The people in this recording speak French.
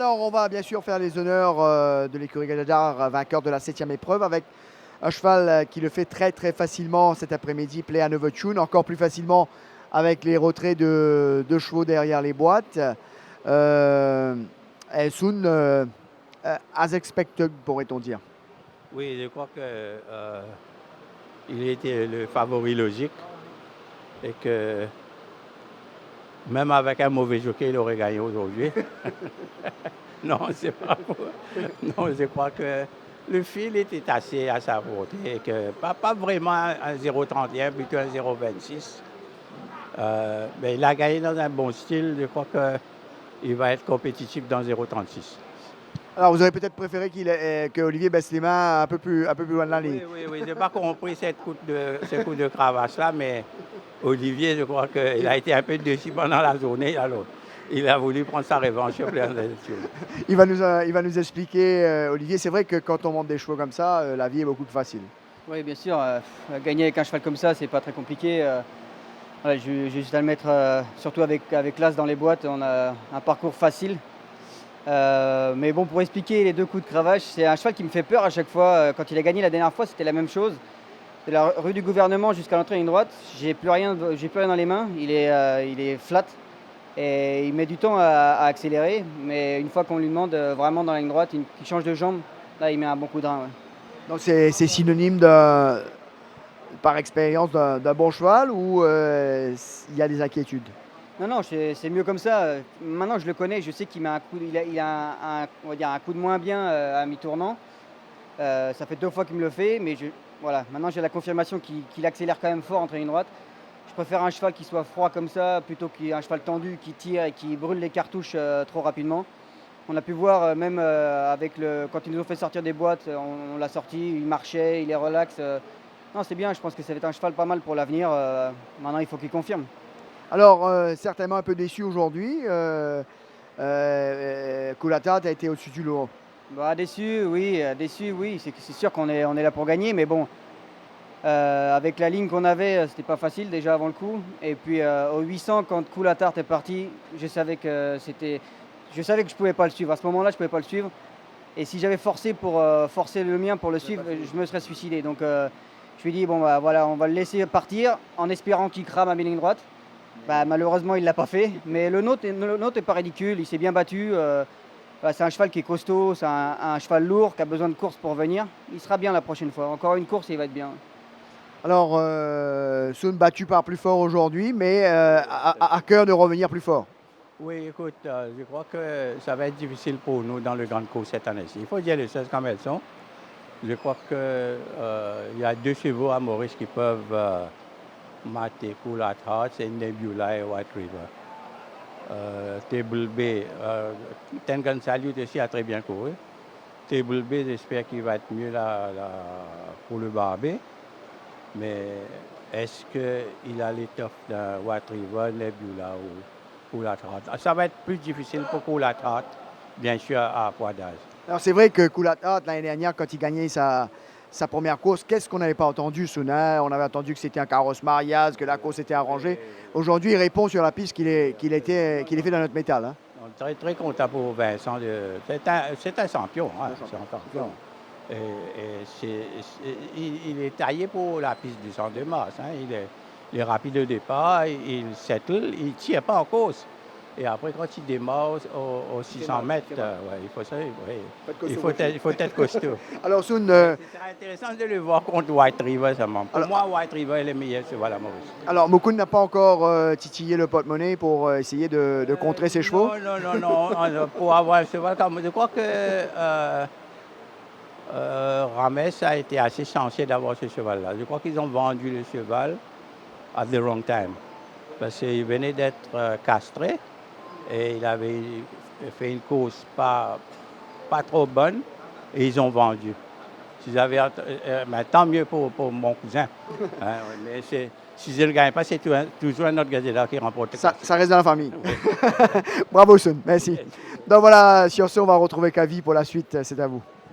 Alors, on va bien sûr faire les honneurs de l'écurie Gadadar, vainqueur de la 7e épreuve, avec un cheval qui le fait très très facilement cet après-midi, Play Another Tune, encore plus facilement avec les retraits de deux chevaux derrière les boîtes. Euh, and soon, as expected, pourrait-on dire. Oui, je crois que il était le favori logique et que même avec un mauvais jockey, il aurait gagné aujourd'hui. Non, c'est pas pour... Non, je crois que le fil était assez à sa portée et que pas vraiment un 0,31, plutôt un 0,26. Mais il a gagné dans un bon style. Je crois qu'il va être compétitif dans 0,36. Alors, vous aurez peut-être préféré que Olivier baisse les mains un peu plus loin de la ligne. Oui, je n'ai pas compris ces coups de cravache-là, mais Olivier, je crois qu'il a été un peu déçu pendant la journée. Alors, il a voulu prendre sa revanche sur plein de choses. Il va nous expliquer, Olivier, c'est vrai que quand on monte des chevaux comme ça, la vie est beaucoup plus facile. Oui, bien sûr. Gagner avec un cheval comme ça, c'est pas très compliqué. Voilà, j'ai juste à le mettre, surtout avec l'As dans les boîtes, on a un parcours facile. Mais bon, pour expliquer les deux coups de cravache, c'est un cheval qui me fait peur à chaque fois. Quand il a gagné la dernière fois, c'était la même chose. De la rue du Gouvernement jusqu'à l'entrée ligne droite, j'ai plus rien dans les mains. Il est flat et il met du temps à accélérer. Mais une fois qu'on lui demande vraiment dans la ligne droite, qu'il change de jambe, là, il met un bon coup de rein. Ouais. Donc c'est synonyme par expérience d'un bon cheval ou il y a des inquiétudes? Non, c'est mieux comme ça. Maintenant, je le connais, je sais qu'il met un coup, il a on va dire un coup de moins bien à mi-tournant. Ça fait 2 fois qu'il me le fait, mais voilà, maintenant j'ai la confirmation qu'il accélère quand même fort entre ligne droite. Je préfère un cheval qui soit froid comme ça plutôt qu'un cheval tendu qui tire et qui brûle les cartouches trop rapidement. On a pu voir même quand ils nous ont fait sortir des boîtes, on l'a sorti, il marchait, il est relax. Non, c'est bien, je pense que ça va être un cheval pas mal pour l'avenir. Maintenant, il faut qu'il confirme. Alors, certainement un peu déçu aujourd'hui. Coulatat a été au-dessus du lot. Bah, déçu, oui. C'est sûr qu'on est là pour gagner, mais bon, avec la ligne qu'on avait, c'était pas facile déjà avant le coup. Et puis au 800, quand Coulatat est parti, je savais que je pouvais pas le suivre. À ce moment-là, je pouvais pas le suivre. Et si j'avais forcé pour forcer le mien pour le suivre, je me serais suicidé. Donc je lui ai dit bon bah voilà, on va le laisser partir en espérant qu'il crame à mi-ligne droite. Bah, malheureusement, il ne l'a pas fait. Mais le nôtre est pas ridicule. Il s'est bien battu. C'est un cheval qui est costaud. C'est un cheval lourd qui a besoin de course pour venir. Il sera bien la prochaine fois. Encore une course et il va être bien. Alors, Sun battu par plus fort aujourd'hui, mais à cœur de revenir plus fort. Oui, écoute, je crois que ça va être difficile pour nous dans le Grand Cours cette année-ci. Il faut dire les choses comme elles sont. Je crois qu'il y a 2 chevaux à Maurice qui peuvent mater Coulatat, c'est Nebula et White River. Table B, Tengan Salute aussi a très bien couru. Table B, j'espère qu'il va être mieux pour le Barbé. Mais est-ce qu'il a l'étoffe d'un White River, Nebula ou Coulatat? Ça va être plus difficile pour Coulatat, bien sûr, à poids d'âge. Alors, c'est vrai que Coulatat, l'année dernière, quand il gagnait sa première course, qu'est-ce qu'on n'avait pas entendu, Suna? On avait entendu que c'était un carrosse mariage, que la course était arrangée. Aujourd'hui, il répond sur la piste qu'il est fait dans notre métal. Hein. Très, très content pour Vincent. C'est un champion. Hein, c'est un champion. Il est taillé pour la piste du Champ de Mars. Hein. Il est rapide au départ, il settle, il ne tire pas en course. Et après, quand il démarre aux 600 mètres, il faut ça. Il faut être costaud. Alors, Sun, c'est intéressant de le voir contre White River seulement. Pour moi, White River est le meilleur cheval à Maurice. Alors, Moukoun n'a pas encore titillé le porte-monnaie pour essayer de contrer ses chevaux? Non. Pour avoir un cheval comme... Je crois que Rames a été assez chanceux d'avoir ce cheval-là. Je crois qu'ils ont vendu le cheval at the wrong time. Parce qu'il venait d'être castré. Et il avait fait une course pas trop bonne et ils ont vendu. Mais tant mieux pour mon cousin. Hein, mais si je ne le gagne pas, c'est toujours un autre gazéla qui remporte. Ça reste dans la famille. Bravo Sun, merci. Donc voilà, sur ce, on va retrouver Kavi pour la suite. C'est à vous.